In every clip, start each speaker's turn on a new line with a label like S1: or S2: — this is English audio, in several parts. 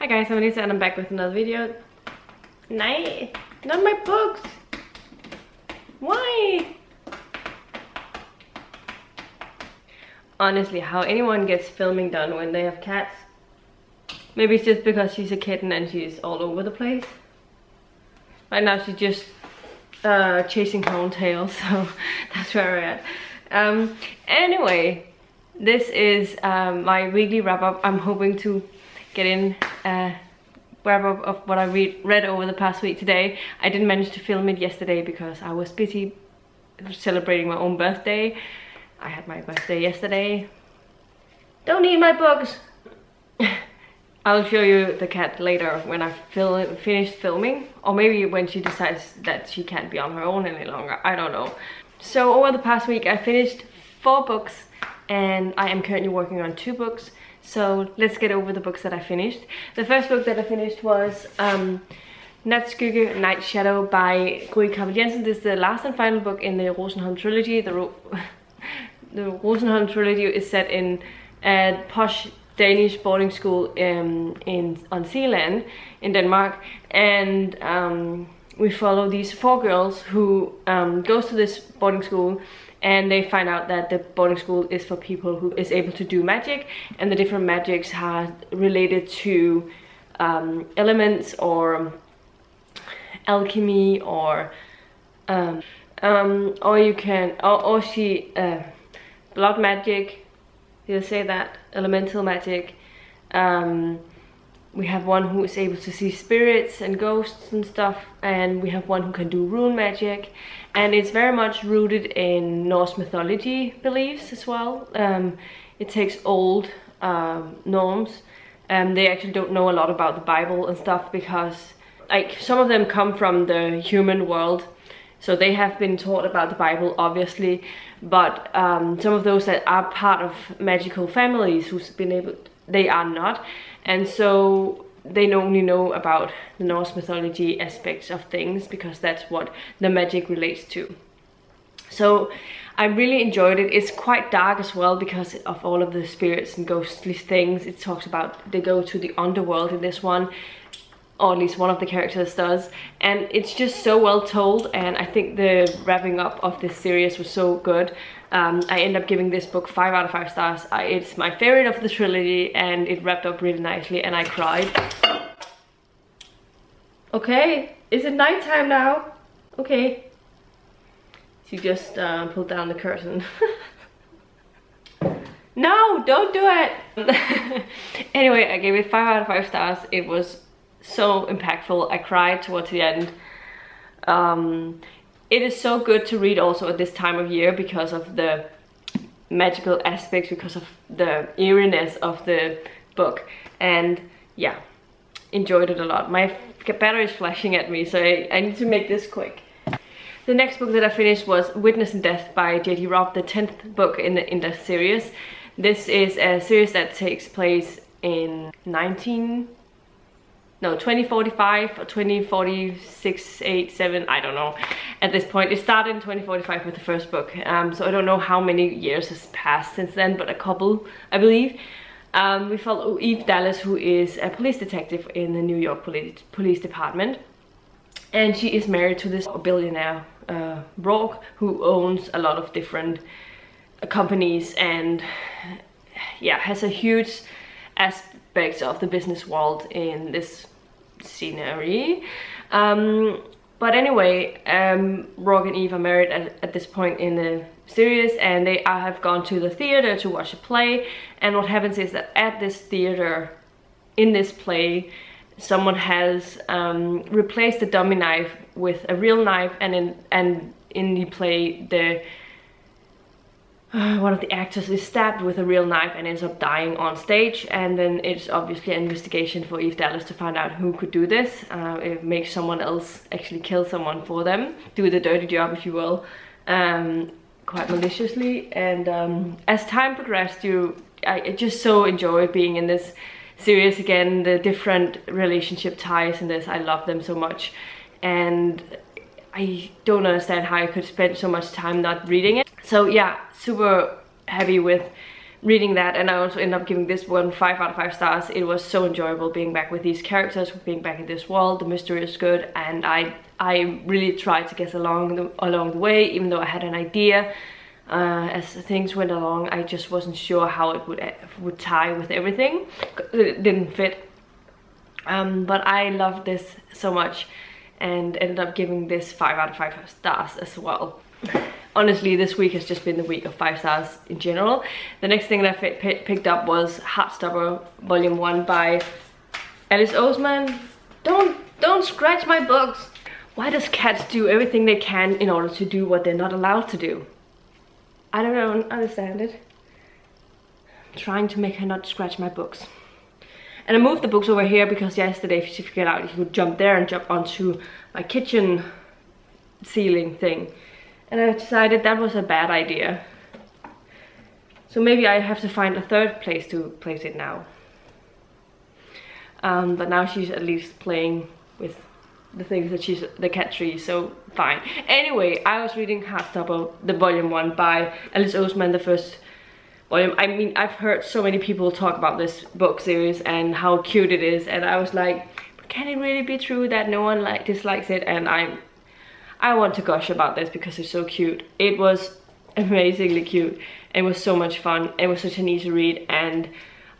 S1: Hi guys, I'm Lisa and I'm back with another video. Nay, not my books! Why? Honestly, how anyone gets filming done when they have cats? Maybe it's just because she's a kitten and she's all over the place. Right now she's just chasing her own tail, so that's where we're at. Anyway, this is my weekly wrap-up. I'm hoping to get in a wrap-up of what I read over the past week today. I didn't manage to film it yesterday because I was busy celebrating my own birthday. I had my birthday yesterday. Don't eat my books! I'll show you the cat later when I finished filming, or maybe when she decides that she can't be on her own any longer. I don't know. So over the past week I finished 4 books and I am currently working on 2 books. So let's get over the books that I finished. The first book that I finished was Natskygge, Night Shadow by Kappel Jensen. This is the last and final book in the Rosenholm trilogy. The Rosenholm trilogy is set in a posh Danish boarding school on Zealand in Denmark, and we follow these 4 girls who goes to this boarding school, and they find out that the boarding school is for people who is able to do magic, and the different magics are related to elements or alchemy or you can or she blood magic. Did I say that? Elemental magic. We have one who is able to see spirits and ghosts and stuff, and we have one who can do rune magic, and it's very much rooted in Norse mythology beliefs as well. It takes old norms, and they actually don't know a lot about the Bible and stuff, because like some of them come from the human world, so they have been taught about the Bible obviously, but some of those that are part of magical families who's been able, they are not, and so they only know about the Norse mythology aspects of things because that's what the magic relates to. So I really enjoyed it. It's quite dark as well because of all of the spirits and ghostly things. It talks about they go to the underworld in this one, or at least one of the characters does, and it's just so well told, and I think the wrapping up of this series was so good. I end up giving this book 5 out of 5 stars. It's my favorite of the trilogy, and it wrapped up really nicely, and I cried. Okay, is it nighttime now? Okay. She just pulled down the curtain. No, don't do it! Anyway, I gave it 5 out of 5 stars. It was so impactful. I cried towards the end. It is so good to read also at this time of year because of the magical aspects, because of the eeriness of the book, and yeah, enjoyed it a lot. My battery is flashing at me, so I need to make this quick. The next book that I finished was Witness in Death by J.D. Robb, the 10th book in the series. This is a series that takes place in 2045 or 2046, 8, 7, I don't know. At this point, it started in 2045 with the first book, so I don't know how many years has passed since then, but a couple, I believe. We follow Eve Dallas, who is a police detective in the New York police department, and she is married to this billionaire, Robb, who owns a lot of different companies and yeah, has a huge aspects of the business world in this scenery. But anyway, Robb and Eve are married at this point in the series, and they have gone to the theater to watch a play, and what happens is that at this theater, in this play, someone has replaced the dummy knife with a real knife, and in the play, one of the actors is stabbed with a real knife and ends up dying on stage, and then it's obviously an investigation for Eve Dallas to find out who could do this. It makes someone else actually kill someone for them, do the dirty job if you will, quite maliciously, and as time progressed I just so enjoyed being in this series again. The different relationship ties in this, I love them so much, and I don't understand how I could spend so much time not reading it. So yeah, super happy with reading that, and I also ended up giving this one 5 out of 5 stars. It was so enjoyable being back with these characters, being back in this world. The mystery is good, and I really tried to guess along the way, even though I had an idea. As things went along, I just wasn't sure how it would tie with everything. It didn't fit. But I loved this so much and ended up giving this 5 out of 5 stars as well. Honestly, this week has just been the week of 5 stars in general. The next thing that I picked up was Heartstopper Volume 1 by Oseman. Don't scratch my books! Why does cats do everything they can in order to do what they're not allowed to do? I don't understand it. I'm trying to make her not scratch my books. And I moved the books over here because yesterday she figured out he would jump there and jump onto my kitchen ceiling thing. And I decided that was a bad idea. So maybe I have to find a third place to place it now. But now she's at least playing with the things that she's the cat tree, so fine. Anyway, I was reading Heartstopper, the Volume 1 by Oseman, the first volume. I mean, I've heard so many people talk about this book series and how cute it is, and I was like, can it really be true that no one dislikes it? And I want to gush about this because it's so cute. It was amazingly cute. It was so much fun. It was such an easy read, and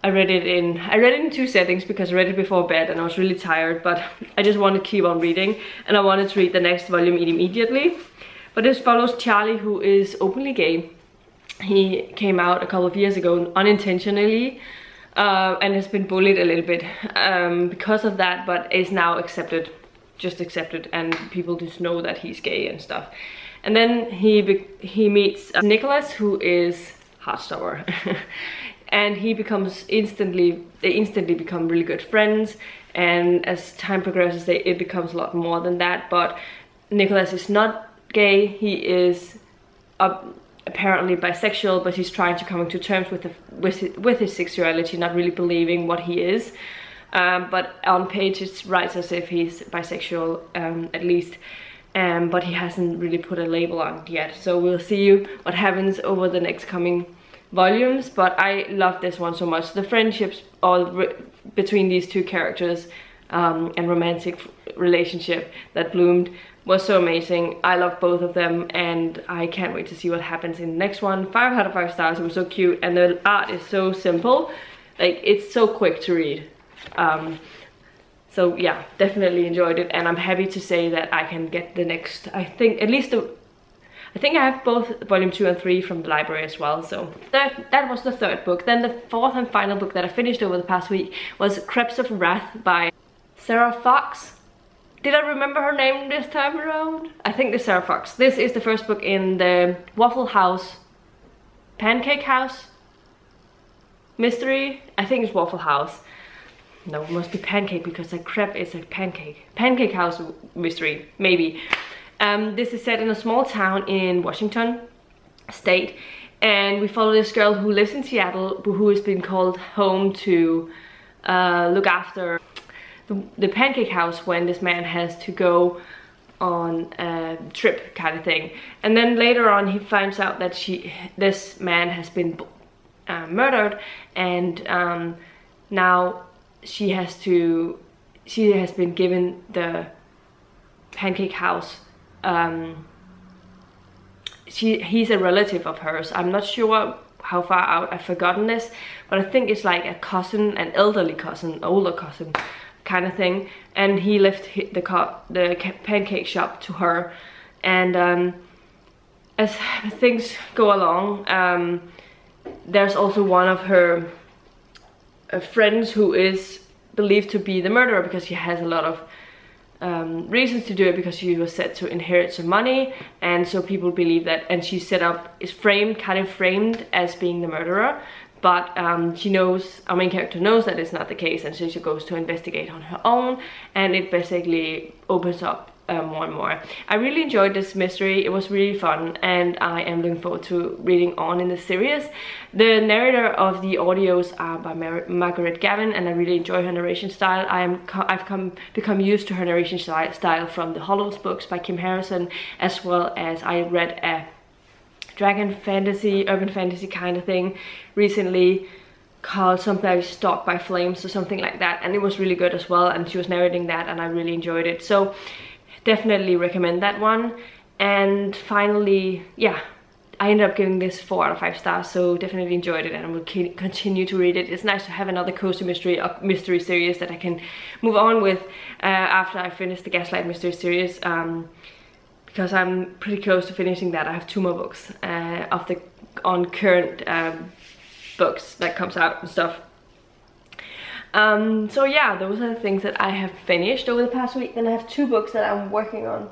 S1: I read it in 2 settings because I read it before bed and I was really tired, but I just wanted to keep on reading and I wanted to read the next volume immediately. But this follows Charlie, who is openly gay. He came out a couple of years ago unintentionally and has been bullied a little bit because of that, but is now accepted, just accepted, and people just know that he's gay and stuff. And then he meets Nicholas, who is Heartstopper. And they instantly become really good friends, and as time progresses it becomes a lot more than that. But Nicholas is not gay, he is apparently bisexual, but he's trying to come to terms with his sexuality, not really believing what he is. But on page it writes as if he's bisexual, at least, but he hasn't really put a label on it yet. So we'll see what happens over the next coming volumes. But I love this one so much. The friendships between these two characters and romantic relationship that bloomed was so amazing. I love both of them, and I can't wait to see what happens in the next one. 5 out of 5 stars. It was so cute, and the art is so simple. Like, it's so quick to read. So yeah, definitely enjoyed it, and I'm happy to say that I can get the next, I think I have both volume 2 and 3 from the library as well. So that was the third book. Then the fourth and final book that I finished over the past week was Crepes of Wrath by Sarah Fox. Did I remember her name this time around? I think it's Sarah Fox. This is the first book in the Waffle House, Pancake House mystery. I think it's Waffle House. No, it must be Pancake because a crepe is a pancake. Pancake House mystery, maybe. This is set in a small town in Washington state, and we follow this girl who lives in Seattle, who has been called home to look after the pancake house when this man has to go on a trip kind of thing. And then later on he finds out that this man has been murdered, and now she has been given the pancake house. He's a relative of hers. I'm not sure how far out, I've forgotten this, but I think it's like a cousin, an elderly cousin, older cousin kind of thing. And he left the pancake shop to her, and as things go along, there's also one of her friends who is believed to be the murderer because she has a lot of reasons to do it, because she was set to inherit some money, and so people believe that, and she's kind of framed as being the murderer. But she knows, our main character knows that it's not the case, and so she goes to investigate on her own, and it basically opens up more and more. I really enjoyed this mystery. It was really fun, and I am looking forward to reading on in the series. The narrator of the audios are by Margaret Gavin, and I really enjoy her narration style. I've become used to her narration style from the Hollows books by Kim Harrison, as well as I read a dragon fantasy, urban fantasy kind of thing recently, called something like Stalked by Flames or something like that, and it was really good as well, and she was narrating that and I really enjoyed it, so definitely recommend that one. And finally, yeah, I ended up giving this 4 out of 5 stars, so definitely enjoyed it and I will continue to read it. It's nice to have another cozy mystery series that I can move on with after I finish the Gaslight mystery series, because I'm pretty close to finishing that. I have 2 more books on current books that comes out and stuff. So yeah, those are the things that I have finished over the past week. Then I have 2 books that I'm working on.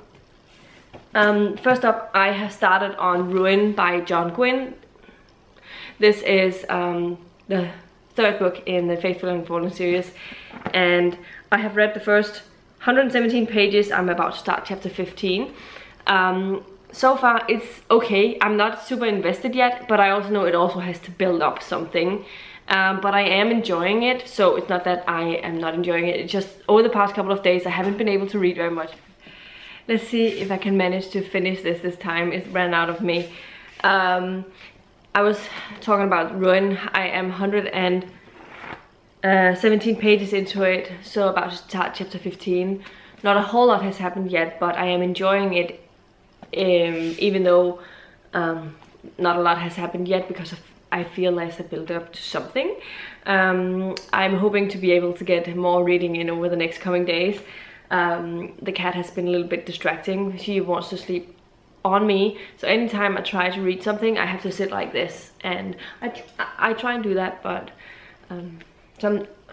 S1: First up, I have started on Ruin by John Gwynne. This is the 3rd book in the Faithful and Fallen series, and I have read the first 117 pages. I'm about to start chapter 15. So far it's okay. I'm not super invested yet, but I also know it also has to build up something. But I am enjoying it, so it's not that I am not enjoying it. It's just over the past couple of days I haven't been able to read very much. Let's see if I can manage to finish this time. It ran out of me. I was talking about Ruin. I am 117 pages into it, so about to start chapter 15. Not a whole lot has happened yet, but I am enjoying it, even though not a lot has happened yet, because I feel there's a build up to something. I'm hoping to be able to get more reading in over the next coming days. The cat has been a little bit distracting. She wants to sleep on me, so anytime I try to read something I have to sit like this, and I try and do that, but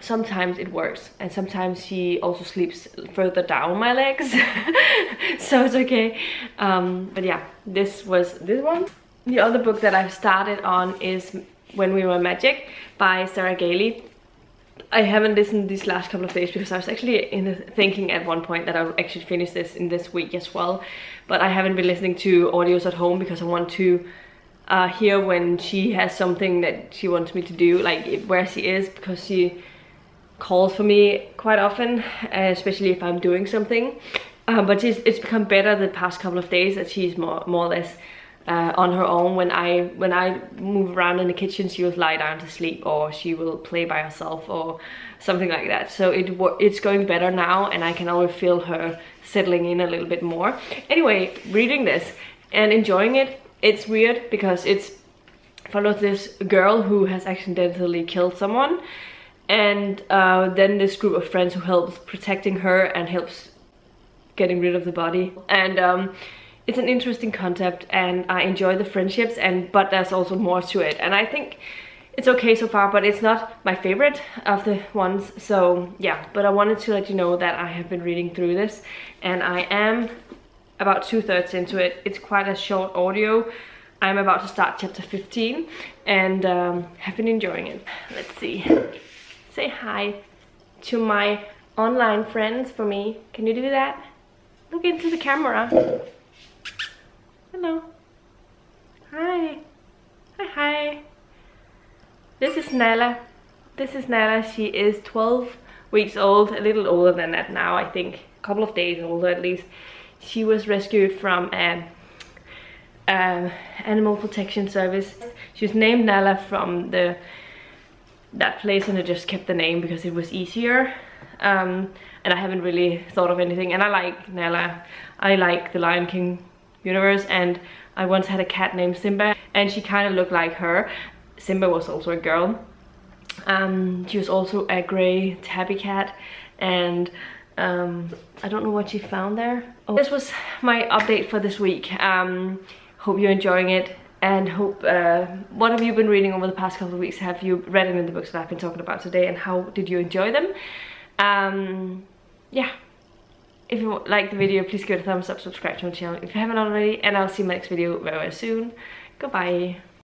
S1: sometimes it works, and sometimes she also sleeps further down my legs. So it's okay. But yeah, this was this one. The other book that I've started on is When We Were Magic by Sarah Gailey. I haven't listened these last couple of days because I was actually thinking at one point that I would actually finish this in this week as well, but I haven't been listening to audios at home because I want to hear when she has something that she wants me to do, like where she is, because she calls for me quite often, especially if I'm doing something. But it's become better the past couple of days, that she's more or less on her own. When I move around in the kitchen, she will lie down to sleep, or she will play by herself or something like that. So it's going better now, and I can always feel her settling in a little bit more. Anyway, reading this and enjoying it. It's weird because it's follows this girl who has accidentally killed someone, and then this group of friends who helps protecting her and helps getting rid of the body. And it's an interesting concept, and I enjoy the friendships, but there's also more to it, and I think it's okay so far, but it's not my favorite of the ones. So yeah, but I wanted to let you know that I have been reading through this, and I am about 2/3 into it. It's quite a short audio. I'm about to start chapter 15, and have been enjoying it. Let's see. Say hi to my online friends for me. Can you do that? Look into the camera. Hello. Hi. Hi. This is Nala. She is 12 weeks old, a little older than that now, I think. A couple of days older at least. She was rescued from animal protection service. She was named Nala from that place, and I just kept the name because it was easier. And I haven't really thought of anything, and I like Nala. I like the Lion King universe, and I once had a cat named Simba, and she kind of looked like her. Simba was also a girl. She was also a grey tabby cat, and I don't know what she found there. Oh, this was my update for this week. Hope you're enjoying it, and hope what have you been reading over the past couple of weeks? Have you read any of the books that I've been talking about today, and how did you enjoy them? Yeah, if you like the video, please give it a thumbs up, subscribe to my channel if you haven't already, and I'll see you in my next video very, very soon. Goodbye.